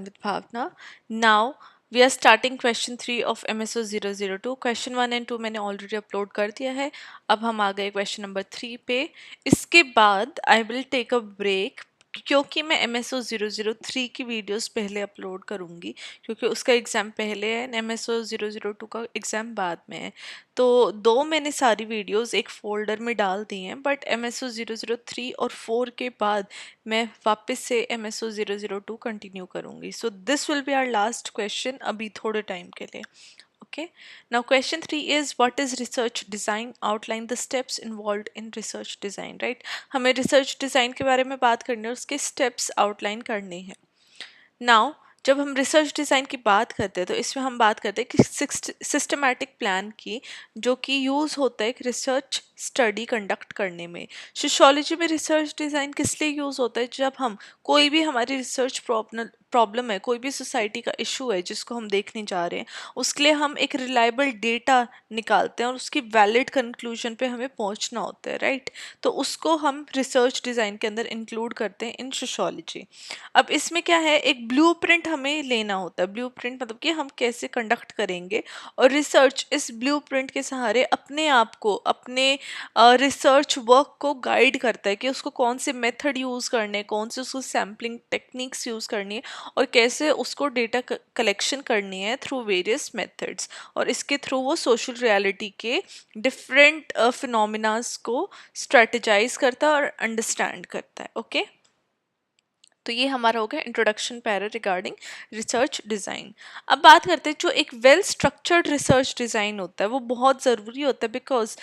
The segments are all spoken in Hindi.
with Bhavna. Now we are starting question 3 of MSO 002. Question 1 and 2 मैंने ऑलरेडी अपलोड कर दिया है. अब हम आ गए क्वेश्चन नंबर 3 पे. इसके बाद I will take a break क्योंकि मैं MSO 003 की वीडियोस पहले अपलोड करूँगी क्योंकि उसका एग्ज़ाम पहले है एंड MSO 002 का एग्ज़ाम बाद में है. तो दो मैंने सारी वीडियोस एक फोल्डर में डाल दी हैं बट MSO 003 और 4 के बाद मैं वापस से MSO 002 कंटिन्यू करूँगी. So this will be our last question अभी थोड़े टाइम के लिए. Okay. Now question 3 is what is research design? Outline the steps involved in research design, right? हमें research design के बारे में बात करनी है और उसके steps outline करने हैं. Now जब हम रिसर्च डिज़ाइन की बात करते हैं तो इसमें हम बात करते हैं कि सिस्टमैटिक प्लान की जो कि यूज़ होता है एक रिसर्च स्टडी कंडक्ट करने में. सोशियोलॉजी में रिसर्च डिज़ाइन किस लिए यूज़ होता है? जब हम कोई भी हमारी रिसर्च प्रॉब्लम है, कोई भी सोसाइटी का इशू है जिसको हम देखने जा रहे हैं, उसके लिए हम एक रिलायबल डेटा निकालते हैं और उसकी वैलिड कंक्लूजन पे हमें पहुंचना होता है, राइट? तो उसको हम रिसर्च डिज़ाइन के अंदर इंक्लूड करते हैं इन सोशियोलॉजी. अब इसमें क्या है, एक ब्लूप्रिंट हमें लेना होता है. ब्लूप्रिंट मतलब कि हम कैसे कंडक्ट करेंगे और रिसर्च इस ब्लूप्रिंट के सहारे अपने आप को अपने रिसर्च वर्क को गाइड करता है कि उसको कौन से मेथड यूज़ करने हैं, कौन से उसको सैम्पलिंग टेक्निक्स यूज़ करनी है और कैसे उसको डेटा कलेक्शन करनी है थ्रू वेरियस मेथड्स. और इसके थ्रू वो सोशल रियलिटी के डिफरेंट फिनोमिनास को स्ट्रेटेजाइज करता है और अंडरस्टैंड करता है. ओके, तो ये हमारा हो गया introduction para regarding research design. अब बात करते हैं जो एक वेल स्ट्रक्चर्ड रिसर्च डिज़ाइन होता है वो बहुत ज़रूरी होता है बिकॉज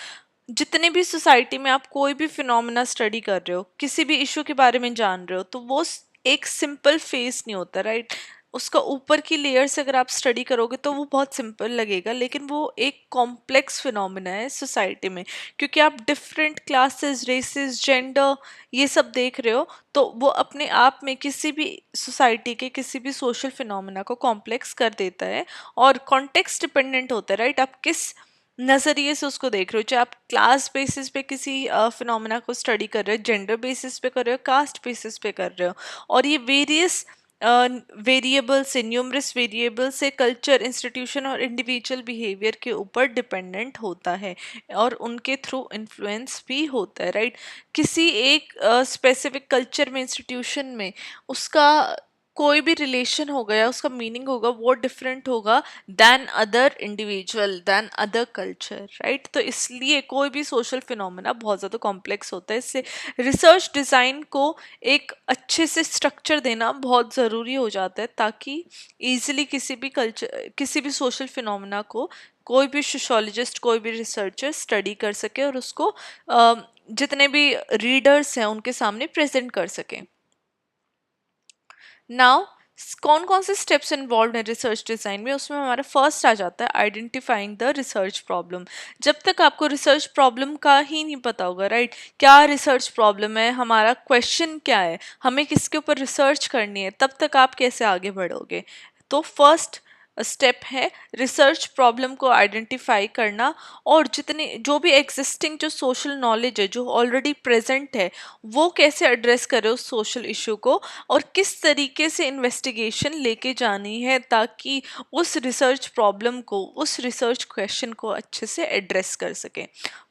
जितने भी सोसाइटी में आप कोई भी फिनोमेना स्टडी कर रहे हो, किसी भी इशू के बारे में जान रहे हो, तो वो एक सिंपल फेस नहीं होता, राइट? उसका ऊपर की लेयर से अगर आप स्टडी करोगे तो वो बहुत सिंपल लगेगा लेकिन वो एक कॉम्प्लेक्स फिनोमेना है सोसाइटी में क्योंकि आप डिफरेंट क्लासेस, रेसेस, जेंडर ये सब देख रहे हो. तो वो अपने आप में किसी भी सोसाइटी के किसी भी सोशल फिनोमेना को कॉम्प्लेक्स कर देता है और कॉन्टेक्स्ट डिपेंडेंट होता है, राइट? आप किस नज़रिए से उसको देख रहे हो, चाहे आप क्लास बेसिस पे किसी फिनोमेना को स्टडी कर रहे हो, जेंडर बेसिस पे कर रहे हो, कास्ट बेसिस पे कर रहे हो. और ये वेरियस वेरिएबल से, न्यूमरस वेरिएबल से कल्चर, इंस्टीट्यूशन और इंडिविजुअल बिहेवियर के ऊपर डिपेंडेंट होता है और उनके थ्रू इन्फ्लुएंस भी होता है, राइट? किसी एक स्पेसिफिक कल्चर में, इंस्टीट्यूशन में उसका कोई भी रिलेशन होगा या उसका मीनिंग होगा वो डिफरेंट होगा than other individual, than other culture, right? तो इसलिए कोई भी सोशल फिनोमेना बहुत ज़्यादा कॉम्प्लेक्स होता है. इससे रिसर्च डिज़ाइन को एक अच्छे से स्ट्रक्चर देना बहुत ज़रूरी हो जाता है ताकि ईजिली किसी भी कल्चर, किसी भी सोशल फिनोमेना को कोई भी सोशोलॉजिस्ट, कोई भी रिसर्चर स्टडी कर सके और उसको जितने भी रीडर्स हैं उनके सामने प्रेजेंट कर सकें. नाउ कौन कौन से स्टेप्स इन्वॉल्व हैं रिसर्च डिज़ाइन में? उसमें हमारा फर्स्ट आ जाता है आइडेंटिफाइंग द रिसर्च प्रॉब्लम. जब तक आपको रिसर्च प्रॉब्लम का ही नहीं पता होगा, राइट, क्या रिसर्च प्रॉब्लम है, हमारा क्वेश्चन क्या है, हमें किसके ऊपर रिसर्च करनी है, तब तक आप कैसे आगे बढ़ोगे? तो फर्स्ट स्टेप है रिसर्च प्रॉब्लम को आइडेंटिफाई करना और जितने जो भी एग्जिस्टिंग जो सोशल नॉलेज है जो ऑलरेडी प्रेजेंट है वो कैसे एड्रेस करे उस सोशल इशू को और किस तरीके से इन्वेस्टिगेशन लेके जानी है ताकि उस रिसर्च प्रॉब्लम को, उस रिसर्च क्वेश्चन को अच्छे से एड्रेस कर सकें.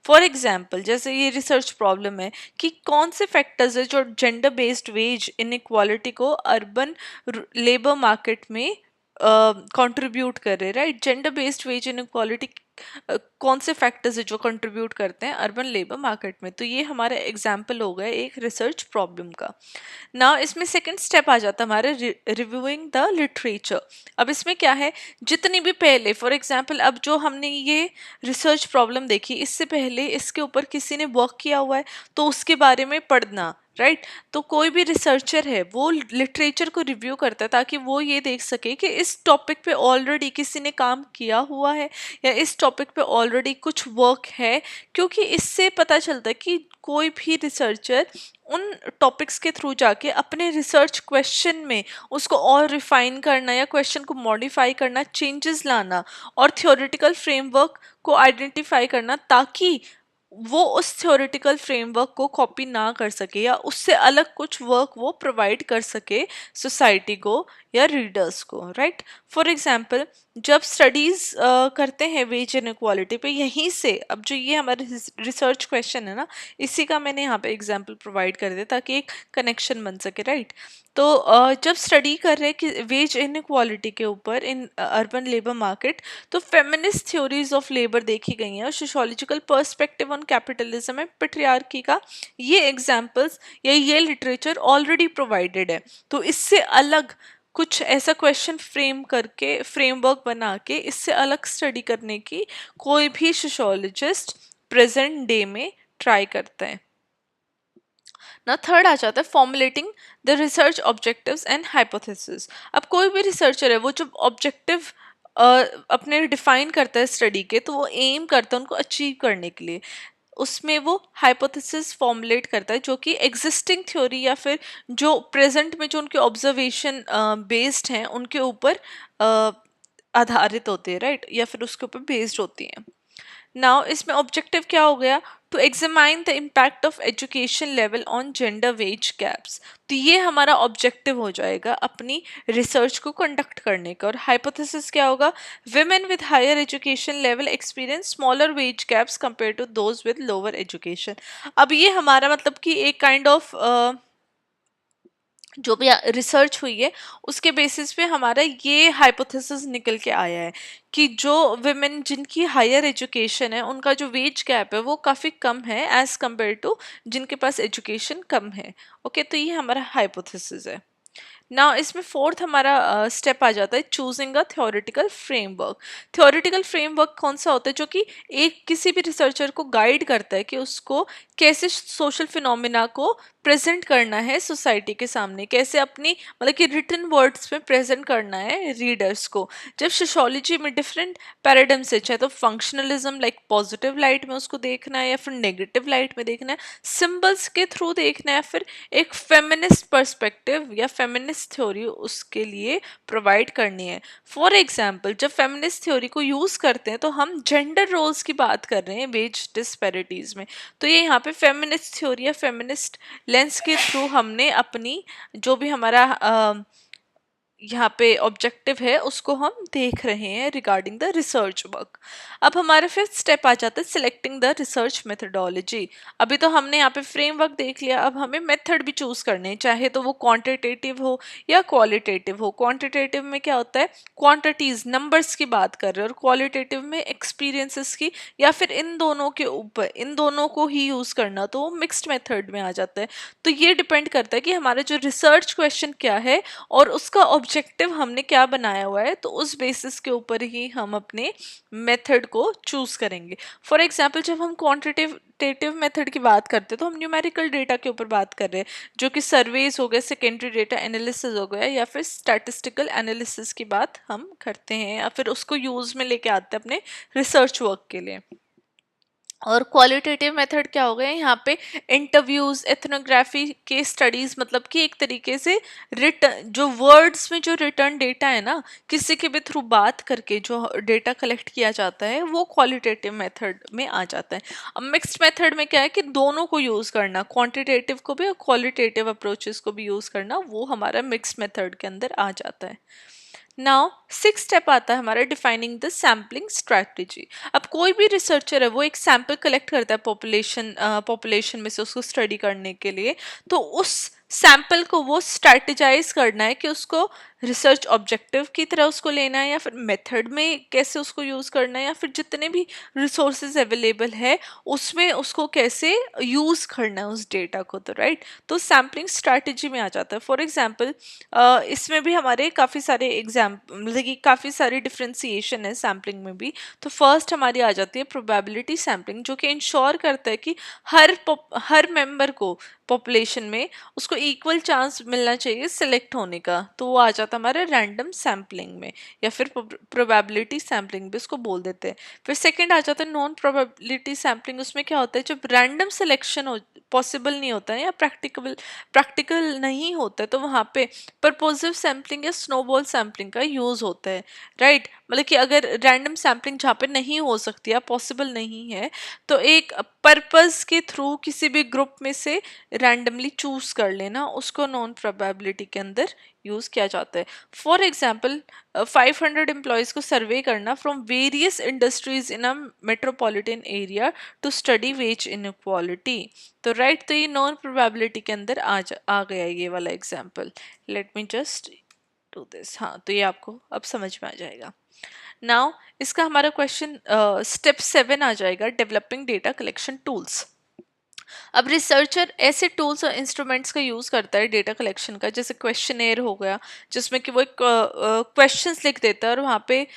फॉर एग्जाम्पल जैसे ये रिसर्च प्रॉब्लम है कि कौन से फैक्टर्स है जो जेंडर बेस्ड वेज इनइक्वालिटी को अर्बन लेबर मार्केट में कंट्रीब्यूट कर रहे हैं, right? Gender based wage inequality कौन से फैक्टर्स है जो कंट्रीब्यूट करते हैं अर्बन लेबर मार्केट में. तो ये हमारा एग्जाम्पल हो गया एक रिसर्च प्रॉब्लम का. ना इसमें सेकंड स्टेप आ जाता है हमारे रिव्यूइंग द लिटरेचर. अब इसमें क्या है, जितनी भी पहले फॉर एग्जांपल अब जो हमने ये रिसर्च प्रॉब्लम देखी इससे पहले इसके ऊपर किसी ने वर्क किया हुआ है तो उसके बारे में पढ़ना, राइट? तो कोई भी रिसर्चर है वो लिटरेचर को रिव्यू करता है ताकि वो ये देख सके कि इस टॉपिक पे ऑलरेडी किसी ने काम किया हुआ है या इस टॉपिक पे ऑलरेडी कुछ वर्क है, क्योंकि इससे पता चलता है कि कोई भी रिसर्चर उन टॉपिक्स के थ्रू जाके अपने रिसर्च क्वेश्चन में उसको और रिफाइन करना या क्वेश्चन को मॉडिफाई करना, चेंजेस लाना और थ्योरेटिकल फ्रेमवर्क को आइडेंटिफाई करना ताकि वो उस थ्योरेटिकल फ्रेमवर्क को कॉपी ना कर सके या उससे अलग कुछ वर्क वो प्रोवाइड कर सके सोसाइटी को या रीडर्स को, राइट। फॉर एग्जांपल जब स्टडीज करते हैं वेज इनक्वालिटी पे, यहीं से अब जो ये हमारे रिसर्च क्वेश्चन है ना, इसी का मैंने यहाँ पे एग्जांपल प्रोवाइड कर दिया ताकि एक कनेक्शन बन सके, राइट। तो जब स्टडी कर रहे हैं कि वेज इनक्वालिटी के ऊपर इन अर्बन लेबर मार्केट, तो फेमिनिस्ट थ्योरीज ऑफ लेबर देखी गई हैं और sociological perspective on capitalism and patriarchy का ये एग्जांपल्स या ये लिटरेचर ऑलरेडी प्रोवाइडेड है। तो इससे अलग कुछ ऐसा क्वेश्चन फ्रेम करके, फ्रेमवर्क बना के इससे अलग स्टडी करने की कोई भी सोशियोलॉजिस्ट प्रेजेंट डे में ट्राई करते हैं ना। थर्ड आ जाता है formulating the research objectives and hypothesis. अब कोई भी रिसर्चर है वो जब ऑब्जेक्टिव अपने डिफाइन करता है स्टडी के, तो वो एम करता है उनको अचीव करने के लिए, उसमें वो हाइपोथेसिस फॉर्मुलेट करता है जो कि एग्जिस्टिंग थ्योरी या फिर जो प्रेजेंट में जो उनके ऑब्जर्वेशन बेस्ड हैं उनके ऊपर आधारित होते हैं, राइट, या फिर उसके ऊपर बेस्ड होती हैं। नाउ इसमें ऑब्जेक्टिव क्या हो गया, to examine the impact of education level on gender wage gaps. तो ये हमारा ऑब्जेक्टिव हो जाएगा अपनी रिसर्च को कंडक्ट करने का। और हाइपोथेसिस क्या होगा, women with higher education level experience smaller wage gaps compare to those with lower education. अब ये हमारा मतलब कि एक काइंड ऑफ जो भी रिसर्च हुई है उसके बेसिस पे हमारा ये हाइपोथेसिस निकल के आया है कि जो विमेन जिनकी हायर एजुकेशन है उनका जो वेज गैप है वो काफ़ी कम है एज कंपेयर टू जिनके पास एजुकेशन कम है। ओके, तो ये हमारा हाइपोथेसिस है। ना इसमें फोर्थ हमारा स्टेप आ जाता है choosing a theoretical framework. Theoretical framework कौन सा होता है, जो कि एक किसी भी रिसर्चर को गाइड करता है कि उसको कैसे सोशल फिनोमिना को प्रेजेंट करना है सोसाइटी के सामने, कैसे अपनी मतलब कि रिटन वर्ड्स में प्रेजेंट करना है रीडर्स को। जब सोशोलॉजी में डिफरेंट पैराडिम्स है, चाहे तो फंक्शनलिज्म लाइक पॉजिटिव लाइट में उसको देखना है या फिर नेगेटिव लाइट में देखना है, सिंबल्स के थ्रू देखना है, फिर एक फेमिनिस्ट पर्सपेक्टिव या फेमिनिस्ट थ्योरी उसके लिए प्रोवाइड करनी है। फॉर एग्जाम्पल जब फेमिनिस्ट थ्योरी को यूज़ करते हैं तो हम जेंडर रोल्स की बात कर रहे हैं वेज डिस्पैरिटीज़ में, तो ये यहाँ पे फेमिनिस्ट थ्योरी या फेमिनिस्ट लेंस के थ्रू हमने अपनी जो भी हमारा यहाँ पे ऑब्जेक्टिव है उसको हम देख रहे हैं रिगार्डिंग द रिसर्च वर्क। अब हमारा फिफ्थ स्टेप आ जाता है सिलेक्टिंग द रिसर्च मेथडोलॉजी। अभी तो हमने यहाँ पे फ्रेमवर्क देख लिया, अब हमें मेथड भी चूज करने हैं, चाहे तो वो क्वांटिटेटिव हो या क्वालिटेटिव हो। क्वांटिटेटिव में क्या होता है, क्वांटिटीज नंबर्स की बात कर रहे हैं, और क्वालिटेटिव में एक्सपीरियंसेस की, या फिर इन दोनों के ऊपर इन दोनों को ही यूज करना, तो वो मिक्स्ड मेथड में आ जाता है। तो ये डिपेंड करता है कि हमारा जो रिसर्च क्वेश्चन क्या है और उसका ऑब्जेक्टिव हमने क्या बनाया हुआ है, तो उस बेसिस के ऊपर ही हम अपने मेथड को चूज करेंगे। फॉर एग्जांपल जब हम क्वांटिटेटिव मेथड की बात करते हैं तो हम न्यूमेरिकल डेटा के ऊपर बात कर रहे हैं, जो कि सर्वेज हो गए, सेकेंडरी डेटा एनालिसिस हो गया, या फिर स्टैटिस्टिकल एनालिसिस की बात हम करते हैं, या फिर उसको यूज में लेके आते हैं अपने रिसर्च वर्क के लिए। और क्वालिटेटिव मेथड क्या हो गए यहाँ पे, इंटरव्यूज, एथनोग्राफी, केस स्टडीज, मतलब कि एक तरीके से रिटर्न जो वर्ड्स में जो रिटर्न डेटा है ना, किसी के भी थ्रू बात करके जो डेटा कलेक्ट किया जाता है वो क्वालिटेटिव मेथड में आ जाता है। अब मिक्स्ड मेथड में क्या है कि दोनों को यूज करना, क्वांटिटेटिव को भी और क्वालिटेटिव अप्रोचेस को भी यूज करना, वो हमारा मिक्स्ड मेथड के अंदर आ जाता है। नाउ सिक्स स्टेप आता है हमारा डिफाइनिंग द सैम्पलिंग स्ट्रैटेजी। अब कोई भी रिसर्चर है वो एक सैंपल कलेक्ट करता है पॉपुलेशन में से उसको स्टडी करने के लिए, तो उस सैंपल को वो स्ट्रैटेजाइज करना है कि उसको रिसर्च ऑब्जेक्टिव की तरह उसको लेना है, या फिर मेथड में कैसे उसको यूज़ करना है, या फिर जितने भी रिसोर्सेज अवेलेबल है उसमें उसको कैसे यूज़ करना है उस डेटा को, तो राइट, तो सैम्पलिंग स्ट्रैटेजी में आ जाता है। फॉर एग्जांपल इसमें भी हमारे काफ़ी सारे मतलब कि काफ़ी सारी डिफ्रेंसिएशन है सैम्पलिंग में भी। तो फर्स्ट हमारी आ जाती है प्रोबेबिलिटी सैम्पलिंग, जो कि इंश्योर करता है कि हर मेंबर को पॉपुलेशन में उसको इक्वल चांस मिलना चाहिए सिलेक्ट होने का, तो वो आ जाता है हमारे रैंडम सैम्पलिंग में, या फिर प्रोबेबिलिटी सैम्पलिंग भी उसको बोल देते हैं। फिर सेकंड आ जाता है नॉन प्रोबेबिलिटी सैम्पलिंग। उसमें क्या होता है, जब रैंडम सिलेक्शन हो पॉसिबल नहीं होता है या प्रैक्टिकल नहीं होता है, तो वहाँ पे परपोजिव सैम्पलिंग या स्नोबॉल सैम्पलिंग का यूज़ होता है, राइट। मतलब कि अगर रैंडम सैम्पलिंग जहाँ पे नहीं हो सकती है, पॉसिबल नहीं है, तो एक पर्पस के थ्रू किसी भी ग्रुप में से रैंडमली चूज कर लेना, उसको नॉन प्रोबेबिलिटी के अंदर यूज किया जाता है। फॉर एग्जाम्पल 500 एम्प्लॉयज को सर्वे करना from various industries in a metropolitan area to study wage inequality. तो राइट, तो ये नॉन प्रोबेबिलिटी के अंदर आ गया ये वाला example. Let me just do this. हाँ, तो ये आपको अब समझ में आ जाएगा। नाउ इसका हमारा क्वेश्चन स्टेप 7 आ जाएगा, डेवलपिंग डेटा कलेक्शन टूल्स। अब रिसर्चर ऐसे टूल्स और इंस्ट्रूमेंट्स का यूज़ करता है डेटा कलेक्शन का, जैसे क्वेश्चनेयर हो गया, जिसमें कि वो एक क्वेश्चंस लिख देता है और वहाँ पे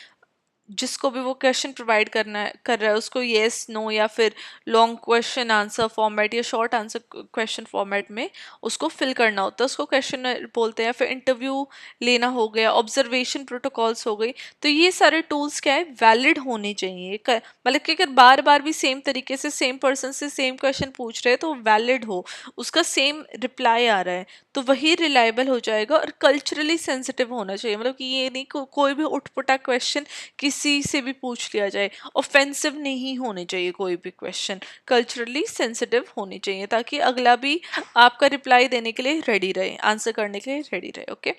जिसको भी वो क्वेश्चन प्रोवाइड कर रहा है उसको येस नो या फिर लॉन्ग क्वेश्चन आंसर फॉर्मेट या शॉर्ट आंसर क्वेश्चन फॉर्मेट में उसको फिल करना होता है, उसको क्वेश्चन बोलते हैं। फिर इंटरव्यू लेना हो गया, ऑब्जर्वेशन प्रोटोकॉल्स हो गई। तो ये सारे टूल्स क्या है, वैलिड होने चाहिए, मतलब कि अगर बार बार भी सेम तरीके से सेम पर्सन से सेम क्वेश्चन पूछ रहे हैं तो वैलिड हो, उसका सेम रिप्लाई आ रहा है, तो वही रिलायबल हो जाएगा। और कल्चरली सेंसिटिव होना चाहिए, मतलब कि ये नहीं कोई भी उठपुटा क्वेश्चन किसी से भी पूछ लिया जाए, ऑफेंसिव नहीं होने चाहिए कोई भी क्वेश्चन, कल्चरली सेंसिटिव होने चाहिए, ताकि अगला भी आपका रिप्लाई देने के लिए रेडी रहे, आंसर करने के लिए रेडी रहे। ओके,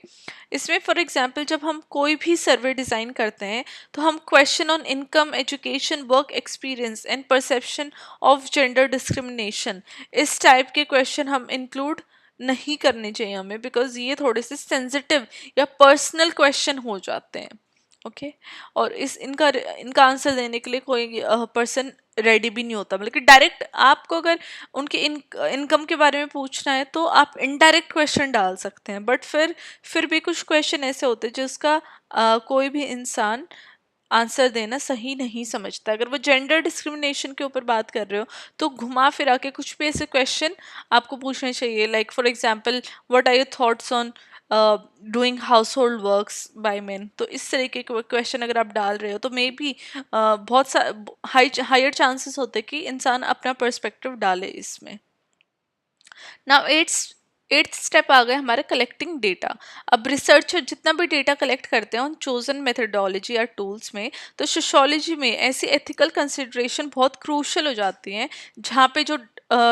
इसमें फॉर एग्जांपल जब हम कोई भी सर्वे डिज़ाइन करते हैं तो हम question on income, education, work experience and perception of gender discrimination, इस टाइप के क्वेश्चन हम इंक्लूड नहीं करने चाहिए हमें, बिकॉज ये थोड़े से सेंसिटिव या पर्सनल क्वेश्चन हो जाते हैं। ओके, और इनका इनका आंसर देने के लिए कोई पर्सन रेडी भी नहीं होता, मतलब कि डायरेक्ट आपको अगर उनके इनकम के बारे में पूछना है तो आप इनडायरेक्ट क्वेश्चन डाल सकते हैं, बट फिर भी कुछ क्वेश्चन ऐसे होते हैं जिसका कोई भी इंसान आंसर देना सही नहीं समझता। अगर वो जेंडर डिस्क्रिमिनेशन के ऊपर बात कर रहे हो तो घुमा फिरा के कुछ भी ऐसे क्वेश्चन आपको पूछने चाहिए, like for example what are your thoughts on doing household works by men. तो इस तरीके के क्वेश्चन अगर आप डाल रहे हो तो मे बी बहुत सा हायर चांसेस होते हैं कि इंसान अपना पर्सपेक्टिव डाले इसमें। नाउ एट्थ स्टेप आ गया हमारा कलेक्टिंग डेटा। अब रिसर्चर जितना भी डेटा कलेक्ट करते हैं उन चोजन मेथडोलॉजी या टूल्स में, तो सोशियोलॉजी में ऐसी एथिकल कंसिडरेशन बहुत क्रूशल हो जाती हैं, जहाँ पे जो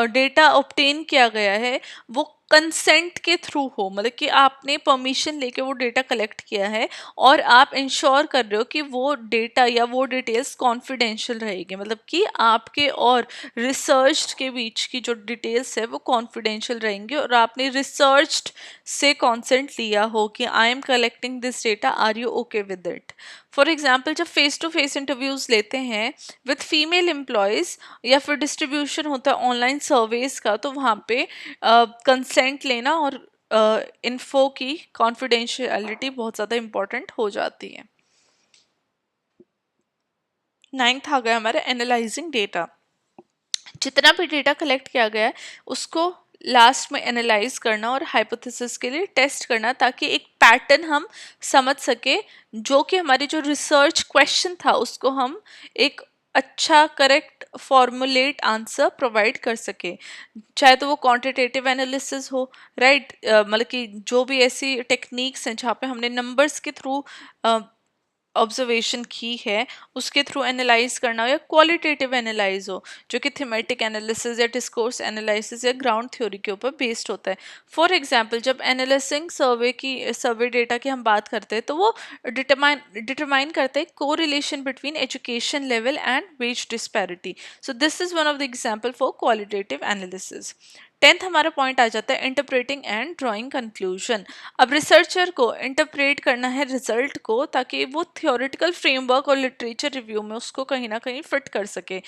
डेटा ऑब्टेन किया गया है वो कंसेंट के थ्रू हो, मतलब कि आपने परमिशन लेके वो डेटा कलेक्ट किया है और आप इंश्योर कर रहे हो कि वो डेटा या वो डिटेल्स कॉन्फिडेंशियल रहेगी, मतलब कि आपके और रिसर्च के बीच की जो डिटेल्स है वो कॉन्फिडेंशियल रहेंगे और आपने रिसर्च से कॉन्सेंट लिया हो कि I am collecting this data, are you okay with it. For example जब फेस टू फेस इंटरव्यूज लेते हैं विद फीमेल एम्प्लॉयज़ या फिर डिस्ट्रीब्यूशन होता है ऑनलाइन सर्वेज का, तो वहाँ पे कंसेंट लेना और इन्फो की कॉन्फिडेंशियलिटी बहुत ज़्यादा इंपॉर्टेंट हो जाती है। नाइन्थ आ गया हमारा एनालाइजिंग डेटा। जितना भी डेटा कलेक्ट किया गया है उसको लास्ट में एनालाइज करना और हाइपोथेसिस के लिए टेस्ट करना, ताकि एक पैटर्न हम समझ सके, जो कि हमारी जो रिसर्च क्वेश्चन था उसको हम एक अच्छा करेक्ट फॉर्मुलेट आंसर प्रोवाइड कर सके, चाहे तो वो क्वांटिटेटिव एनालिसिस हो, राइट, मतलब कि जो भी ऐसी टेक्निक्स हैं जहाँ पे हमने नंबर्स के थ्रू ऑब्जर्वेशन की है उसके थ्रू एनालाइज करना हो, या क्वालिटेटिव एनालाइज हो जो कि थीमेटिक एनालिसिस या डिस्कोर्स एनालिसिस या ग्राउंड थ्योरी के ऊपर बेस्ड होता है। फॉर एग्जांपल जब एनालिसिंग सर्वे डेटा की हम बात करते हैं तो वो डिटरमाइन करते हैं correlation between education level and wage disparity. So this is one of the example for qualitative analysis. Tenth हमारा पॉइंट आ जाता है इंटरप्रेटिंग एंड ड्राइंग कंक्लूजन। अब रिसर्चर को इंटरप्रेट करना है रिजल्ट को, ताकि वो थियोरेटिकल फ्रेमवर्क और लिटरेचर रिव्यू में उसको कहीं ना कहीं फिट कर सके।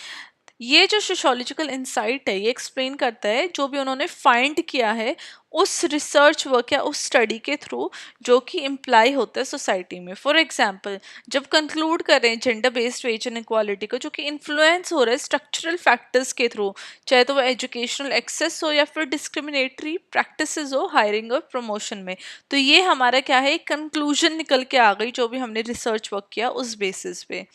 ये जो सोशियोलॉजिकल इंसाइट है ये एक्सप्लेन करता है जो भी उन्होंने फाइंड किया है उस रिसर्च वर्क या उस स्टडी के थ्रू जो कि इम्प्लाई होता है सोसाइटी में। फॉर एग्जांपल जब कंक्लूड करें जेंडर बेस्ड वेज इनइक्वालिटी को, जो कि इन्फ्लुएंस हो रहा है स्ट्रक्चरल फैक्टर्स के थ्रू, चाहे तो वो एजुकेशनल एक्सेस हो या फिर डिस्क्रिमिनेटरी प्रैक्टिसेस हो हायरिंग और प्रमोशन में, तो ये हमारा क्या है, एक कंक्लूजन निकल के आ गई जो भी हमने रिसर्च वर्क किया उस बेसिस पे।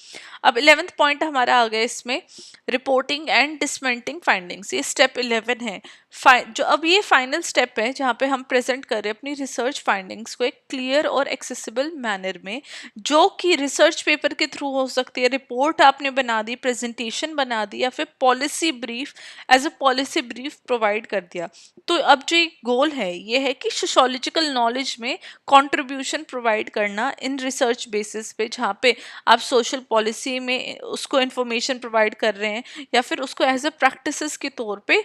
अब 11th पॉइंट हमारा आ गया इसमें रिपोर्टिंग एंड डिसमेंटिंग फाइंडिंग्स, ये स्टेप 11 है। जो अब ये फाइनल स्टेप है है जहाँ पे हम प्रेजेंट कर रहे हैं अपनी रिसर्च फाइंडिंग्स को एक क्लियर और एक्सेसिबल मैनर में, जो कि रिसर्च पेपर के थ्रू हो सकती है, रिपोर्ट आपने बना दी, प्रेजेंटेशन बना दी, या फिर policy brief, as a policy brief provide कर दिया। तो अब जो गोल है ये है कि सोशोलॉजिकल नॉलेज में कंट्रीब्यूशन प्रोवाइड करना इन रिसर्च बेसिस पे, जहाँ पे आप सोशल पॉलिसी में उसको इन्फॉर्मेशन प्रोवाइड कर रहे हैं या फिर उसको एज अ प्रैक्टिसेस के तौर पे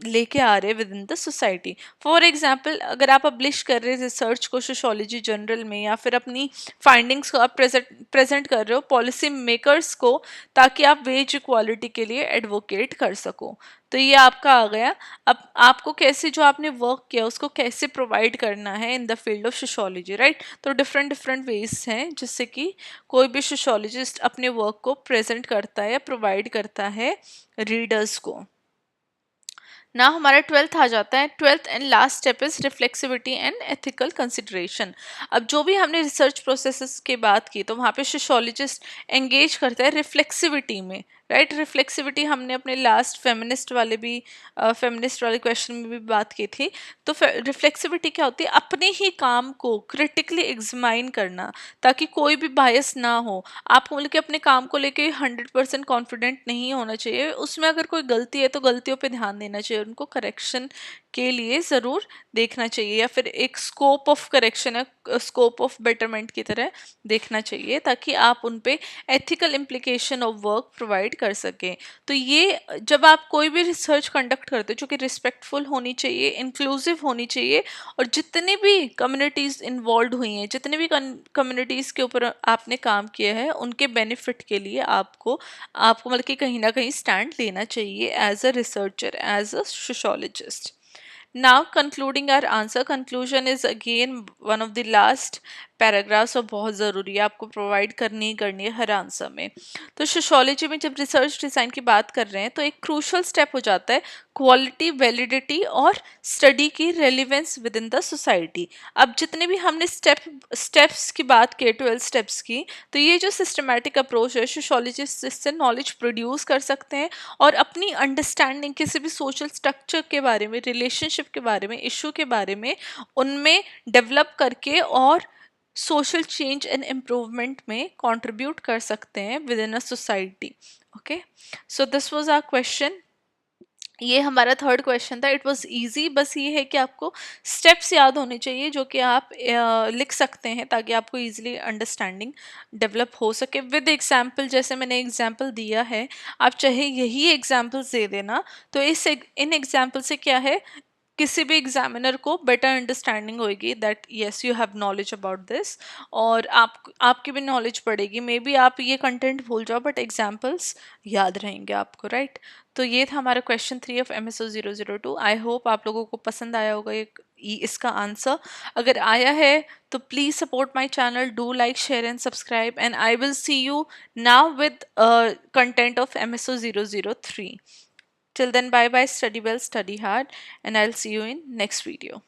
लेके आ रहे हैं with in the society. For example, अगर आप पब्लिश कर रहे हैं रिसर्च को सोशोलॉजी जर्नल में, या फिर अपनी फाइंडिंग्स को आप प्रेजेंट कर रहे हो पॉलिसी मेकर्स को, ताकि आप वेज इक्वालिटी के लिए एडवोकेट कर सको। तो ये आपका आ गया। अब आपको कैसे जो आपने वर्क किया उसको कैसे प्रोवाइड करना है in the field of sociology, right. तो डिफरेंट डिफरेंट वेज हैं जिससे कि कोई भी सोशोलॉजिस्ट अपने वर्क को प्रेजेंट करता है या प्रोवाइड करता है रीडर्स को। ना हमारा ट्वेल्थ आ जाता है। Twelfth and last step is reflexivity and ethical consideration. अब जो भी हमने रिसर्च प्रोसेसेस की बात की, तो वहाँ पे सोशोलॉजिस्ट एंगेज करता है रिफ्लेक्सिविटी में, राइट। रिफ्लेक्सिविटी हमने अपने लास्ट फेमिनिस्ट वाले क्वेश्चन में भी बात की थी। तो रिफ्लेक्सिविटी क्या होती है? अपने ही काम को क्रिटिकली एग्जामाइन करना, ताकि कोई भी बायस ना हो। आपको मतलब कि अपने काम को लेके 100% कॉन्फिडेंट नहीं होना चाहिए, उसमें अगर कोई गलती है तो गलतियों पे ध्यान देना चाहिए, उनको करेक्शन के लिए ज़रूर देखना चाहिए, या फिर एक स्कोप ऑफ करेक्शन है, स्कोप ऑफ बेटरमेंट की तरह देखना चाहिए, ताकि आप उन पे ethical implication of work provide कर सकें। तो ये जब आप कोई भी रिसर्च कंडक्ट करते हो जो कि रिस्पेक्टफुल होनी चाहिए, इंक्लूसिव होनी चाहिए, और जितनी भी कम्युनिटीज़ इन्वॉल्व हुई हैं, जितनी भी कम्युनिटीज़ के ऊपर आपने काम किया है, उनके बेनिफिट के लिए आपको आपको मतलब कि कहीं ना कहीं स्टैंड लेना चाहिए as a researcher, as a sociologist. Now, concluding our answer, conclusion is again one of the last paragraphs, और बहुत ज़रूरी है, आपको प्रोवाइड करनी ही करनी है हर आंसर में। तो सोशोलॉजी में जब रिसर्च डिज़ाइन की बात कर रहे हैं तो एक क्रूशल स्टेप हो जाता है क्वालिटी, वैलिडिटी और स्टडी की relevance with in the society. अब जितने भी हमने स्टेप्स की बात की, 12 स्टेप्स की, तो ये जो सिस्टमैटिक अप्रोच है, सोशोलॉजिस्ट इससे नॉलेज प्रोड्यूस कर सकते हैं और अपनी अंडरस्टैंडिंग किसी भी सोशल स्ट्रक्चर के बारे में, रिलेशनशिप के बारे में, इशू के बारे में, उनमें डेवलप करके और सोशल चेंज एंड इम्प्रूवमेंट में कंट्रीब्यूट कर सकते हैं within a society. Okay, so this was our question. ये हमारा थर्ड क्वेश्चन था। इट वाज इजी, बस ये है कि आपको स्टेप्स याद होने चाहिए जो कि आप लिख सकते हैं, ताकि आपको इजीली अंडरस्टैंडिंग डेवलप हो सके विद एग्जांपल। जैसे मैंने एग्जांपल दिया है, आप चाहे यही एग्जांपल्स दे देना, तो इन एग्जांपल से क्या है, किसी भी एग्जामिनर को बेटर अंडरस्टैंडिंग होगी that yes you have knowledge about this, और आपकी भी नॉलेज बढ़ेगी। मे बी आप ये कंटेंट भूल जाओ बट एग्जाम्पल्स याद रहेंगे आपको, राइट। तो ये था हमारा question 3 of MSO 002। I hope आप लोगों को पसंद आया होगा इसका आंसर। अगर आया है तो please support my channel, do like, share and subscribe, and I will see you now with content of MSO 003. Till then, bye bye, study well, study hard, and I'll see you in next video.